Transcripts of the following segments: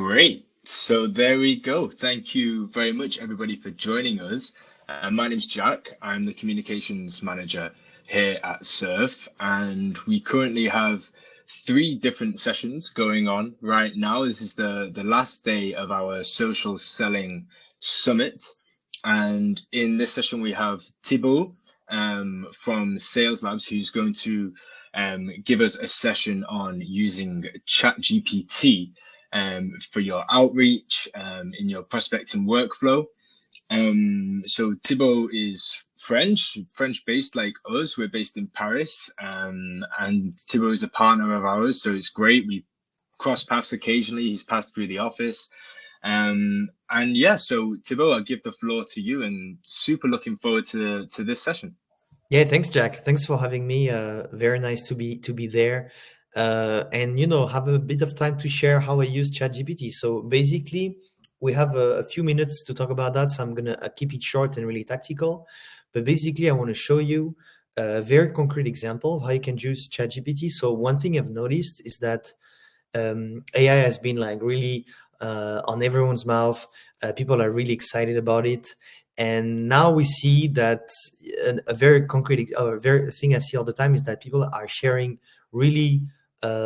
Great. So there we go. Thank you very much, everybody, for joining us. My name's Jack. I'm the communications manager here at Surf, and we currently have three different sessions going on right now. This is the last day of our social selling summit. And in this session, we have Thibaut from Sales Labs, who's going to give us a session on using ChatGPT for your outreach in your prospecting workflow. So Thibaut is French based like us. We're based in Paris, and Thibaut is a partner of ours, so it's great. We cross paths occasionally. He's passed through the office. And yeah, so Thibaut, I'll give the floor to you, and super looking forward to this session. Yeah, thanks, Jack. Thanks for having me. Very nice to be there, and have a bit of time to share how I use ChatGPT. So basically, we have a few minutes to talk about that. So I'm gonna keep it short and really tactical. But basically, I want to show you a very concrete example of how you can use ChatGPT. So one thing I've noticed is that AI has been like really on everyone's mouth. People are really excited about it. And now we see that a very concrete, very thing I see all the time is that people are sharing really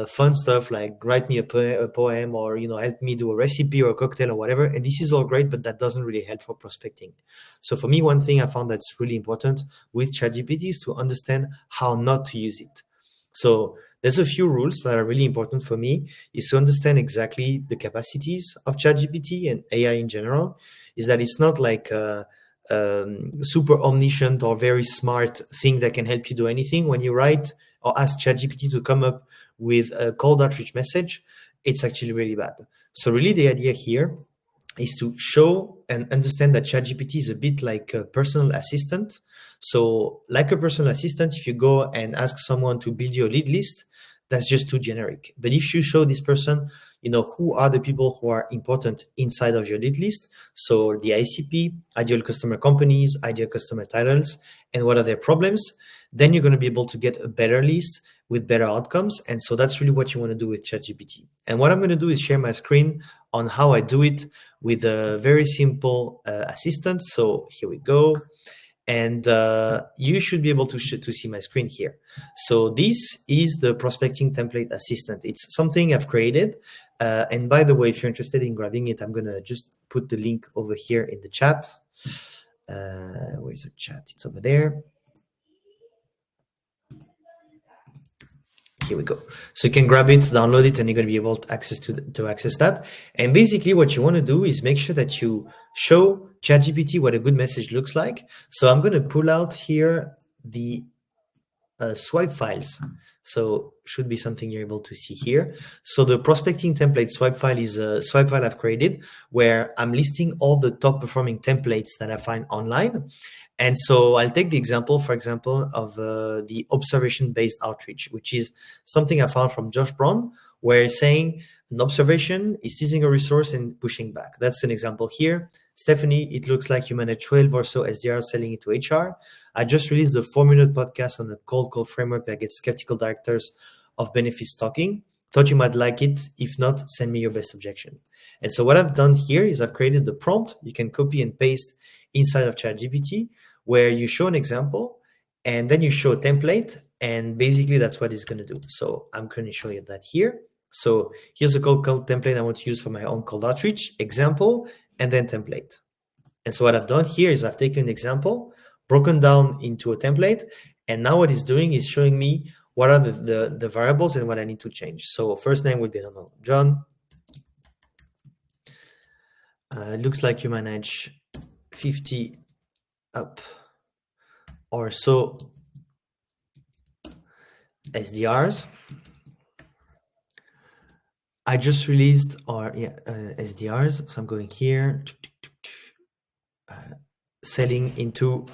fun stuff like write me a poem or help me do a recipe or a cocktail or whatever. And this is all great, but that doesn't really help for prospecting. So for me, one thing I found that's really important with ChatGPT is to understand how not to use it. So there's a few rules that are really important for me is to understand exactly the capacities of ChatGPT and AI in general, is that it's not like a super omniscient or very smart thing that can help you do anything. When you write or ask ChatGPT to come up with a cold outreach message, it's actually really bad. So really the idea here is to show and understand that ChatGPT is a bit like a personal assistant. So like a personal assistant, if you go and ask someone to build your lead list, that's just too generic. But if you show this person, who are the people who are important inside of your lead list, so the ICP, ideal customer companies, ideal customer titles, and what are their problems, then you're going to be able to get a better list with better outcomes. And so that's really what you want to do with ChatGPT. And what I'm going to do is share my screen on how I do it with a very simple assistant. So here we go. And you should be able to see my screen here. So this is the prospecting template assistant. It's something I've created. And by the way, if you're interested in grabbing it, I'm going to just put the link over here in the chat. Where's the chat? It's over there. Here we go. So you can grab it, download it, and you're going to be able to access that. And basically what you want to do is make sure that you show ChatGPT what a good message looks like. So I'm going to pull out here the swipe files. So should be something you're able to see here. So the prospecting template swipe file is a swipe file I've created where I'm listing all the top performing templates that I find online. And so I'll take the example, for example, of the observation-based outreach, which is something I found from Josh Brown, where he's saying an observation is seizing a resource and pushing back. That's an example here. Stephanie, it looks like you manage 12 or so SDRs selling it to HR. I just released the 4-minute podcast on the cold call framework that gets skeptical directors of benefits talking. Thought you might like it. If not, send me your best objection. And so what I've done here is I've created the prompt. You can copy and paste inside of ChatGPT, where you show an example and then you show a template, and basically that's what it's going to do. So I'm going to show you that here. So here's a cold call template I want to use for my own cold outreach example, and then template. And so what I've done here is I've taken an example, broken down into a template, and now what it's doing is showing me what are the variables and what I need to change. So first name would be, I don't know, John. Looks like you manage 50 up or so SDRs. I just released our SDRs. So I'm going here, selling into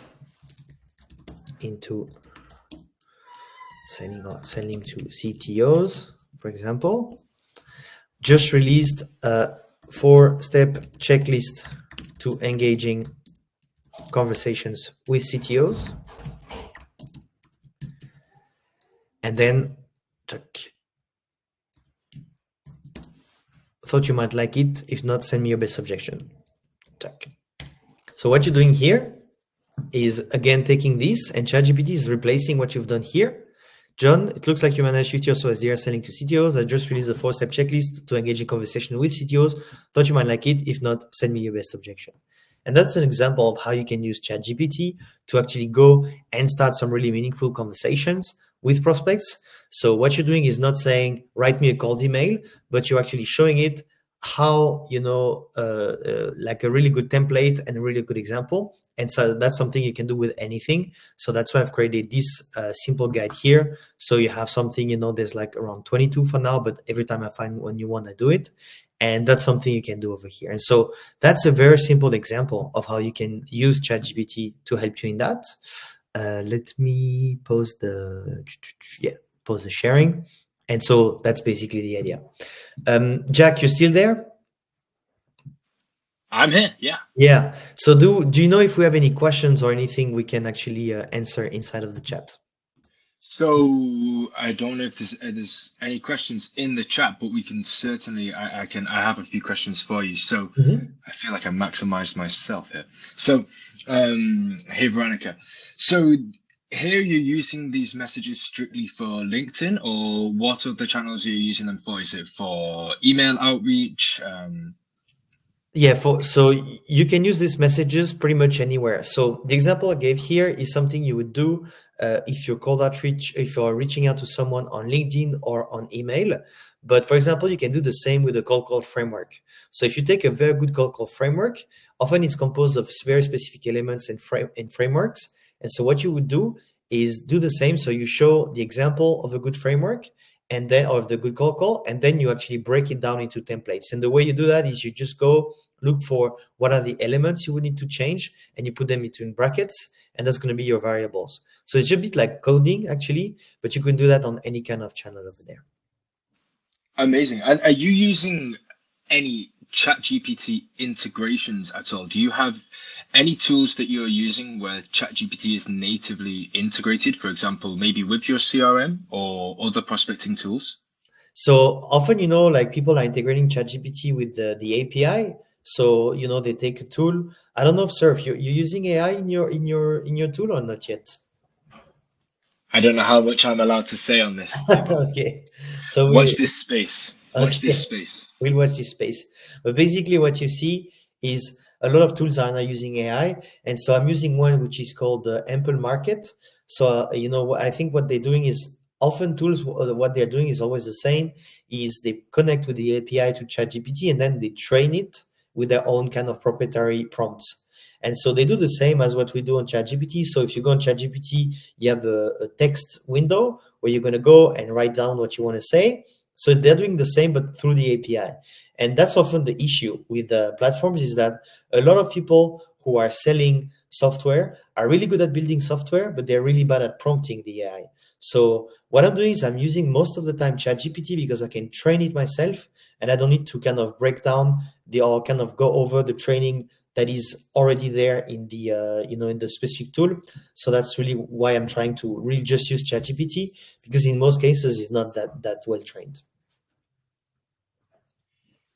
selling to CTOs, for example. Just released a 4-step checklist to engaging conversations with CTOs. And then check Thought you might like it. If not, send me your best suggestion. Check. So what you're doing here is, again, taking this, and ChatGPT is replacing what you've done here. John, it looks like you managed 50 or so SDR selling to CTOs. I just released a 4-step checklist to engage in conversation with CTOs. Thought you might like it. If not, send me your best objection. And that's an example of how you can use ChatGPT to actually go and start some really meaningful conversations with prospects. So what you're doing is not saying, write me a cold email, but you're actually showing it how, like a really good template and a really good example. And so that's something you can do with anything. So that's why I've created this simple guide here. So you have something, there's like around 22 for now, but every time I find one new one, I do it. And that's something you can do over here. And so that's a very simple example of how you can use ChatGPT to help you in that. Let me pause the sharing. And so that's basically the idea. Jack, you still there? I'm here, yeah. Yeah. So do you know if we have any questions or anything we can actually answer inside of the chat? So I don't know if there's any questions in the chat, but we can certainly, I have a few questions for you. So I feel like I maximized myself here. So, hey, Veronica. So here you're using these messages strictly for LinkedIn, or what are the channels you're using them for? Is it for email outreach? Yeah, so you can use these messages pretty much anywhere. So the example I gave here is something you would do if you're cold outreach, if you're reaching out to someone on LinkedIn or on email. But for example, you can do the same with a cold call framework. So if you take a very good cold call framework, often it's composed of very specific elements and frameworks. And so what you would do is do the same. So you show the example of a good framework, and then of the good cold call, and then you actually break it down into templates. And the way you do that is you just go look for what are the elements you would need to change, and you put them between brackets, and that's going to be your variables. So it's a bit like coding actually, but you can do that on any kind of channel over there. Amazing. Are you using any ChatGPT integrations at all? Do you have any tools that you're using where ChatGPT is natively integrated, for example, maybe with your CRM or other prospecting tools? So often, like people are integrating ChatGPT with the API. So, they take a tool. I don't know if, sir, if you're using AI in your tool or not yet. I don't know how much I'm allowed to say on this, Thibaut. Okay. So watch this space. Watch okay. this space. We'll watch this space. But basically what you see is a lot of tools are now using AI. And so I'm using one which is called the Ample Market. So, I think what they're doing is often tools, what they're doing is always the same, is they connect with the API to ChatGPT, and then they train it with their own kind of proprietary prompts. And so they do the same as what we do on ChatGPT. So if you go on ChatGPT, you have a text window where you're going to go and write down what you want to say. So they're doing the same, but through the API. And that's often the issue with the platforms, is that a lot of people who are selling software are really good at building software, but they're really bad at prompting the AI. So what I'm doing is I'm using most of the time ChatGPT because I can train it myself, and I don't need to kind of break down or kind of go over the training that is already there in the in the specific tool. So that's really why I'm trying to really just use ChatGPT, because in most cases it's not that well trained.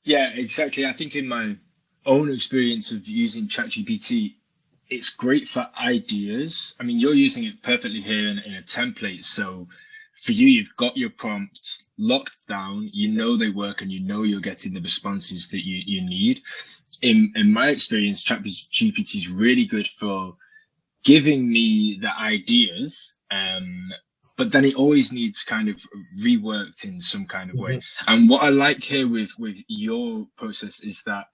Yeah, exactly. I think in my own experience of using ChatGPT, it's great for ideas. I mean, you're using it perfectly here in a template. So for you, you've got your prompts locked down, they work, and you're getting the responses that you need. In my experience, ChatGPT is really good for giving me the ideas, but then it always needs kind of reworked in some kind of way. And what I like here with your process is that,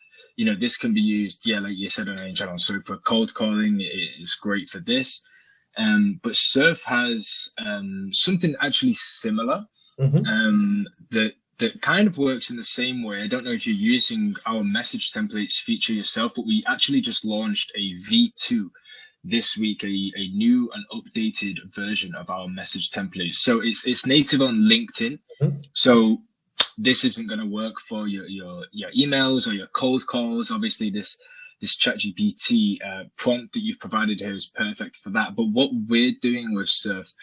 this can be used, like you said, on any channel. So for cold calling, it's great for this. But Surf has something actually similar that kind of works in the same way. I don't know if you're using our message templates feature yourself, but we actually just launched a V2 this week, a new and updated version of our message templates. So it's native on LinkedIn. So this isn't going to work for your emails or your cold calls. Obviously, this ChatGPT prompt that you've provided here is perfect for that. But what we're doing with Surf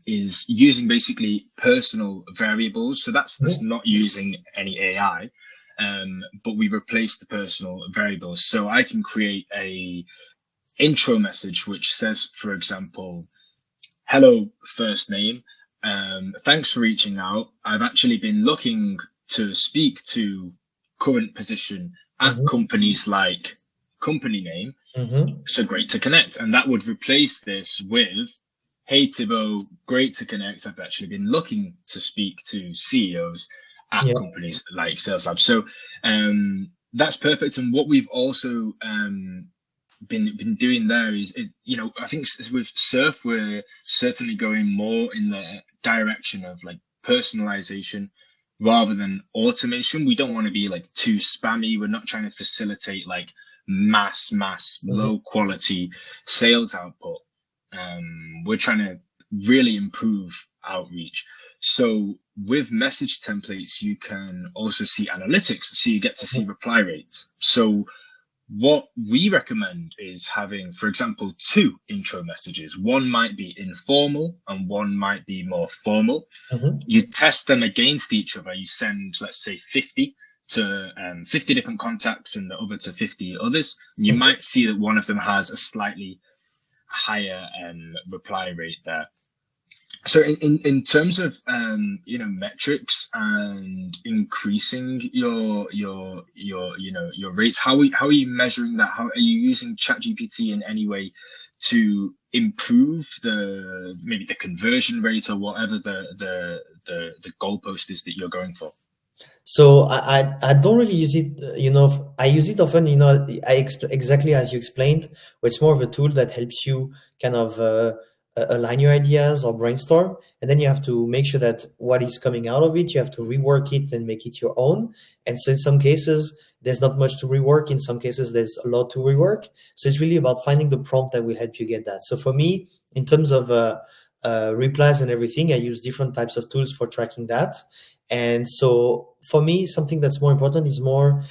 is using basically personal variables. So that's not using any AI, but we replace the personal variables. So I can create a intro message which says, for example, hello, first name. Thanks for reaching out. I've actually been looking to speak to current position at companies like company name. So great to connect. And that would replace this with, hey, Thibaut, great to connect. I've actually been looking to speak to CEOs at companies like Sales Lab. So that's perfect. And what we've also been doing there is, I think with Surf, we're certainly going more in the direction of like personalization rather than automation. We don't want to be like too spammy. We're not trying to facilitate like mass low quality sales output. We're trying to really improve outreach. So with message templates, you can also see analytics, so you get to see reply rates. So what we recommend is having, for example, 2 intro messages. One might be informal and one might be more formal. You test them against each other. You send, let's say, 50 to 50 different contacts and the other to 50 others. You might see that one of them has a slightly higher reply rate there. So in terms of metrics and increasing your rates, how are you measuring that? How are you using ChatGPT in any way to improve maybe the conversion rate or whatever the goalpost is that you're going for? So I don't really use it, I use it often, exactly as you explained, where it's more of a tool that helps you kind of align your ideas or brainstorm. And then you have to make sure that what is coming out of it, you have to rework it and make it your own. And so in some cases, there's not much to rework. In some cases, there's a lot to rework. So it's really about finding the prompt that will help you get that. So for me, in terms of replies and everything, I use different types of tools for tracking that. And so for me, something that's more important is more,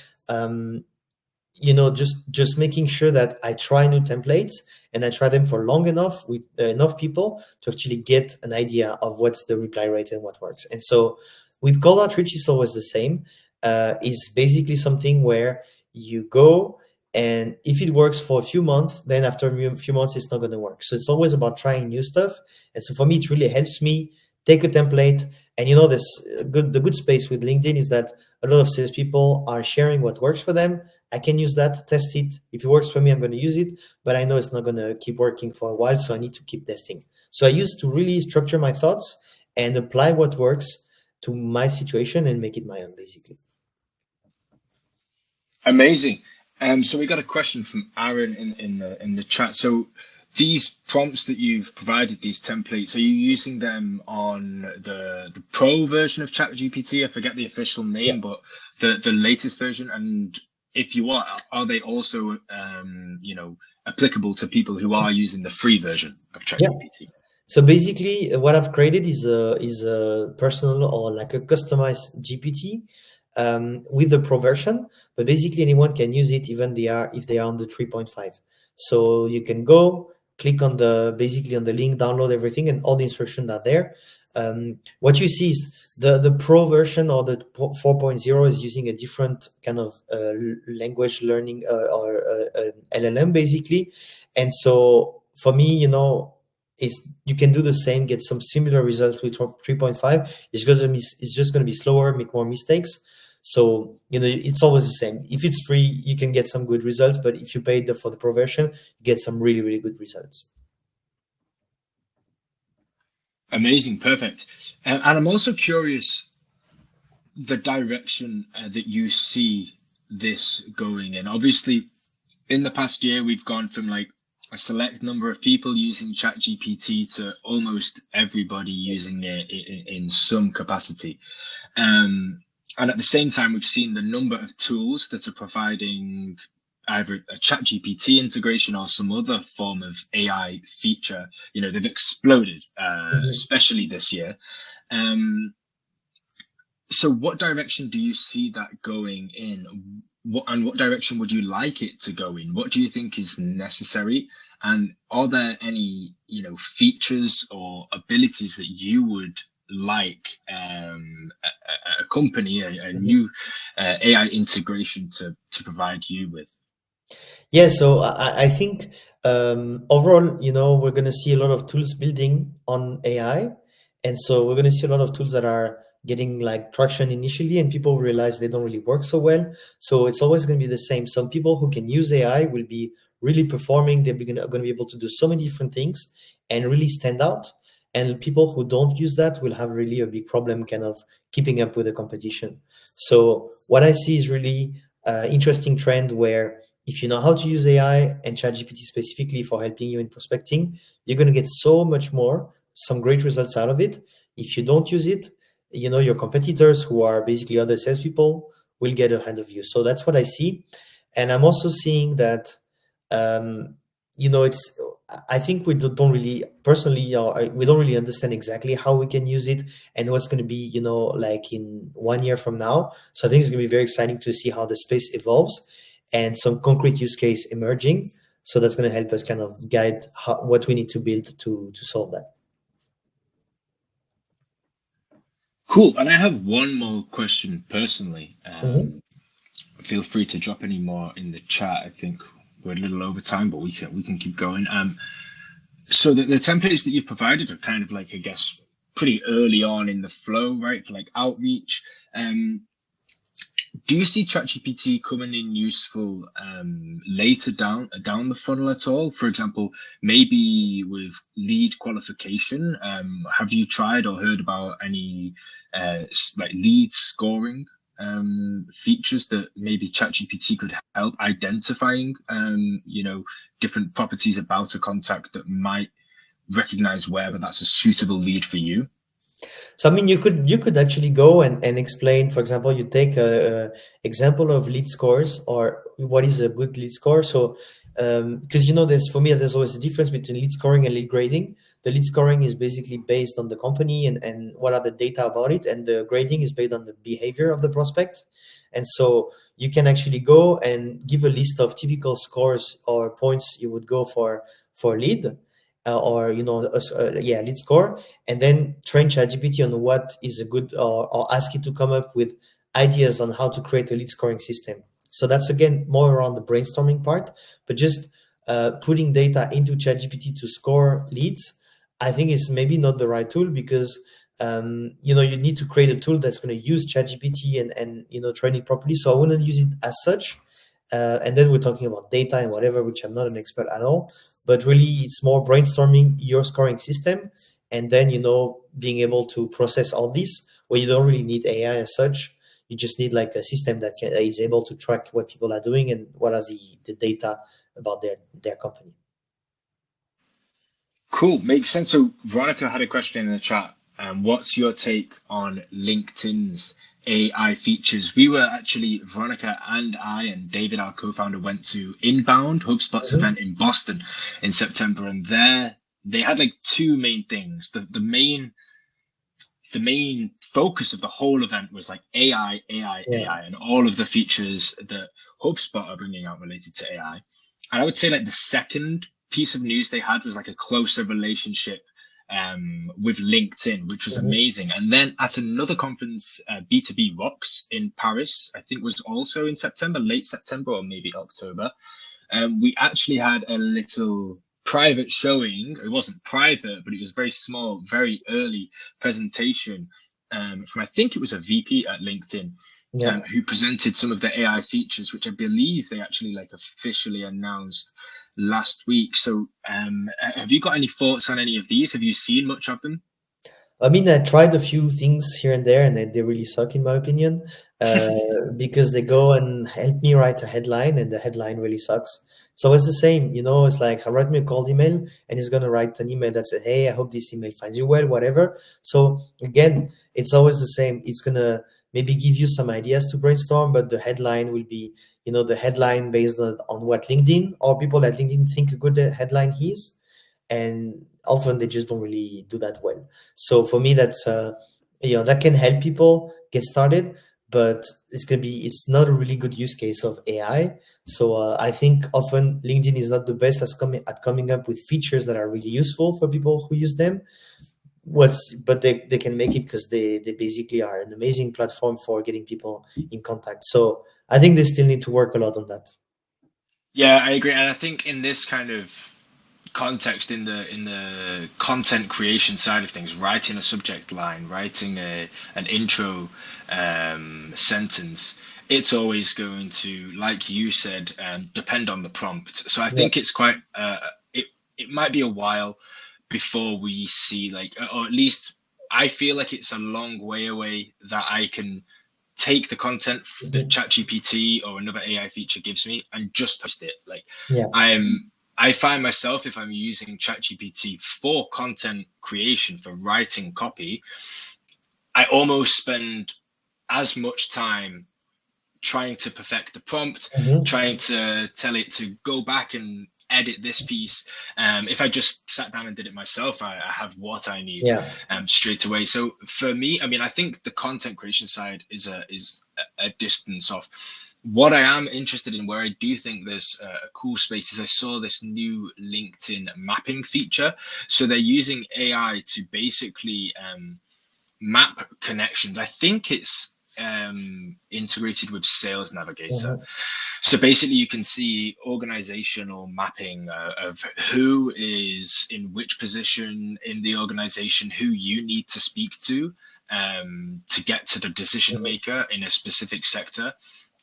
just making sure that I try new templates and I try them for long enough with enough people to actually get an idea of what's the reply rate and what works. And so with cold outreach, it's always the same. Is basically something where you go, and if it works for a few months, then after a few months, it's not going to work. So it's always about trying new stuff. And so for me, it really helps me take a template. And the good space with LinkedIn is that a lot of salespeople are sharing what works for them. I can use that, test it. If it works for me, I'm going to use it, but I know it's not going to keep working for a while, so I need to keep testing. So I use to really structure my thoughts and apply what works to my situation and make it my own, basically. Amazing. So we got a question from Aaron in the chat. So these prompts that you've provided, these templates, are you using them on the pro version of ChatGPT? I forget the official name, but the latest version. And if you are they also applicable to people who are using the free version of ChatGPT? So basically, what I've created is a personal or like a customized GPT with the pro version. But basically, anyone can use it, even if they are on the 3.5. So you can go click on the link, download everything, and all the instructions are there. What you see is the pro version or the 4.0 is using a different kind of language learning or LLM basically. And so for me, you can do the same, get some similar results with 3.5. It's just going to be slower, make more mistakes. So, it's always the same. If it's free, you can get some good results, but if you pay for the pro version, you get some really, really good results. Amazing. Perfect. And I'm also curious the direction that you see this going in. Obviously, in the past year, we've gone from like a select number of people using ChatGPT to almost everybody using it in some capacity. And at the same time, we've seen the number of tools that are providing either a ChatGPT integration or some other form of AI feature. They've exploded, especially this year. So what direction do you see that going in? what direction would you like it to go in? What do you think is necessary? And are there any, features or abilities that you would like a company, a Mhm. new AI integration to provide you with? Yeah, so I think overall, we're going to see a lot of tools building on AI. And so we're going to see a lot of tools that are getting like traction initially, and people realize they don't really work so well. So it's always going to be the same. Some people who can use AI will be really performing. They're going to be able to do so many different things and really stand out. And people who don't use that will have really a big problem kind of keeping up with the competition. So what I see is really interesting trend where if you know how to use AI and ChatGPT specifically for helping you in prospecting, you're going to get so much more, some great results out of it. If you don't use it, your competitors who are basically other salespeople will get ahead of you. So that's what I see. And I'm also seeing that, um, it's, I think we don't really, personally, we don't really understand exactly how we can use it and what's going to be, like in 1 year from now. So I think it's going to be very exciting to see how the space evolves and some concrete use case emerging. So that's going to help us kind of guide what we need to build to solve that. Cool. And I have one more question personally. Mhm. Feel free to drop any more in the chat. I think we're a little over time, but we can keep going. So the templates that you've provided are kind of like, I guess, pretty early on in the flow, right? For like outreach. Do you see ChatGPT coming in useful later down the funnel at all? For example, maybe with lead qualification. Have you tried or heard about any like lead scoring features that maybe ChatGPT could help identifying different properties about a contact that might recognize whether that's a suitable lead for you? So I mean, you could actually go and explain. For example, you take a example of lead scores or what is a good lead score. So because there's for me there's always a difference between lead scoring and lead grading. The lead scoring is basically based on the company and what are the data about it, and the grading is based on the behavior of the prospect. And so you can actually go and give a list of typical scores or points you would go for lead, or lead score, and then train ChatGPT on what is a good, or ask it to come up with ideas on how to create a lead scoring system. So that's again more around the brainstorming part, but just putting data into ChatGPT to score leads, I think is maybe not the right tool because you need to create a tool that's going to use ChatGPT and train it properly. So I wouldn't use it as such. And then we're talking about data and whatever, which I'm not an expert at all. But really, it's more brainstorming your scoring system, and then being able to process all this. Where you don't really need AI as such. You just need like a system that is able to track what people are doing and what are the data about their company. Cool, makes sense. So Veronica had a question in the chat. What's your take on LinkedIn's AI features? We were actually, Veronica and I and David, our co-founder, went to Inbound, HubSpot's Mhm. event in Boston in September, and there they had like two main things. The main focus of the whole event was like AI, AI, Yeah. AI, and all of the features that HubSpot are bringing out related to AI. And I would say like the second piece of news they had was like a closer relationship with LinkedIn, which was Mhm. amazing. And then at another conference, B2B Rocks in Paris, I think was also in September, late September or maybe October. We actually had a little private showing. It wasn't private, but it was very small, very early presentation from I think it was a VP at LinkedIn Yeah. who presented some of the AI features, which I believe they actually like officially announced last week. So, have you got any thoughts on any of these? Have you seen much of them? I mean, I tried a few things here and there, and they really suck in my opinion, uh, because they go and help me write a headline, and the headline really sucks. So it's the same, it's like write me a cold email, and he's gonna write an email that says, "Hey, I hope this email finds you well," whatever. So again, it's always the same. It's gonna maybe give you some ideas to brainstorm, but the headline will be, the headline based on what LinkedIn or people at LinkedIn think a good headline is, and often they just don't really do that well. So for me, that's that can help people get started, but it's not a really good use case of AI. So I think often LinkedIn is not the best at coming up with features that are really useful for people who use them. But they can make it because they basically are an amazing platform for getting people in contact. So I think they still need to work a lot on that. Yeah, I agree. And I think in this kind of context, in the content creation side of things, writing a subject line, writing an intro sentence, it's always going to, like you said, depend on the prompt. So I Yeah. think it's quite it might be a while before we see, like, or at least I feel like it's a long way away that I can take the content that Mhm. ChatGPT or another AI feature gives me and just post it. Like, Yeah. I find myself, if I'm using ChatGPT for content creation, for writing copy, I almost spend as much time trying to perfect the prompt, Mhm. trying to tell it to go back and edit this piece. If I just sat down and did it myself, I have what I need Yeah. straight away. So for me, I mean, I think the content creation side is a distance off. What I am interested in, where I do think there's a cool space, is I saw this new LinkedIn mapping feature. So they're using AI to basically map connections. I think it's integrated with Sales Navigator. Mhm. So basically, you can see organizational mapping of who is in which position in the organization, who you need to speak to get to the decision Mhm. maker in a specific sector.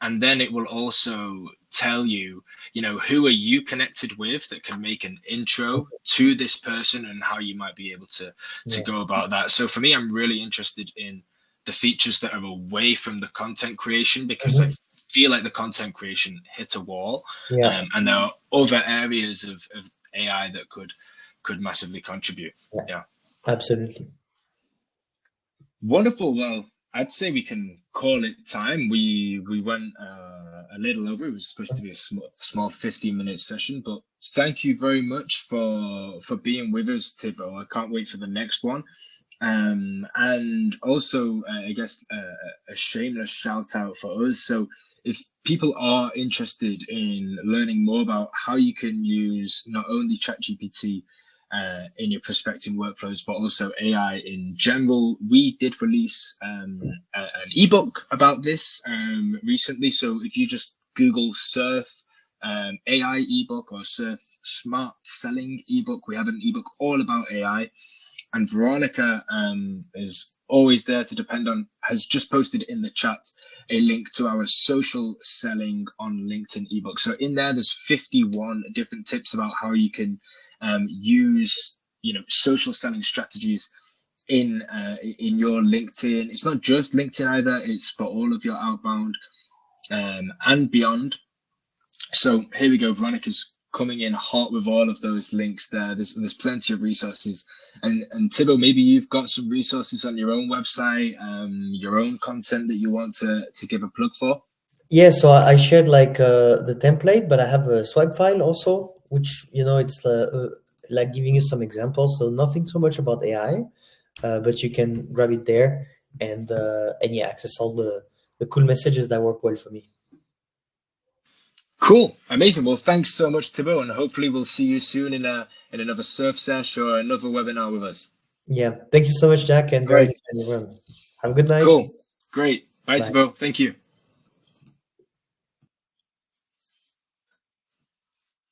And then it will also tell you, who are you connected with that can make an intro to this person and how you might be able to Yeah. go about that. So for me, I'm really interested in the features that are away from the content creation, because I Mhm. feel like the content creation hit a wall, Yeah. and there are other areas of AI that could massively contribute. Yeah. Yeah. Absolutely. Wonderful. Well, I'd say we can call it time. We went a little over. It was supposed to be a small 15-minute session, but thank you very much for being with us, Thibaut. I can't wait for the next one. And also, I guess a shameless shout out for us. So, if people are interested in learning more about how you can use not only ChatGPT in your prospecting workflows, but also AI in general, we did release an ebook about this recently. So, if you just Google Surf AI ebook or Surf Smart Selling ebook, we have an ebook all about AI. And Veronica is always there to depend on, has just posted in the chat a link to our social selling on LinkedIn ebook. So in there, there's 51 different tips about how you can use, social selling strategies in your LinkedIn. It's not just LinkedIn either; it's for all of your outbound and beyond. So here we go. Veronica's coming in hot with all of those links there. There's plenty of resources. And Thibaut, maybe you've got some resources on your own website, your own content that you want to give a plug for. Yeah, so I shared like the template, but I have a swag file also, which it's like giving you some examples. So nothing so much about AI, but you can grab it there and yeah, access all the cool messages that work well for me. Cool, amazing. Well, thanks so much, Thibaut, and hopefully we'll see you soon in another surf sesh or another webinar with us. Yeah, thank you so much, Jack, and very Great, much, everyone. Have a good night. cool, great. Bye, Bye. Thibaut. Thank you.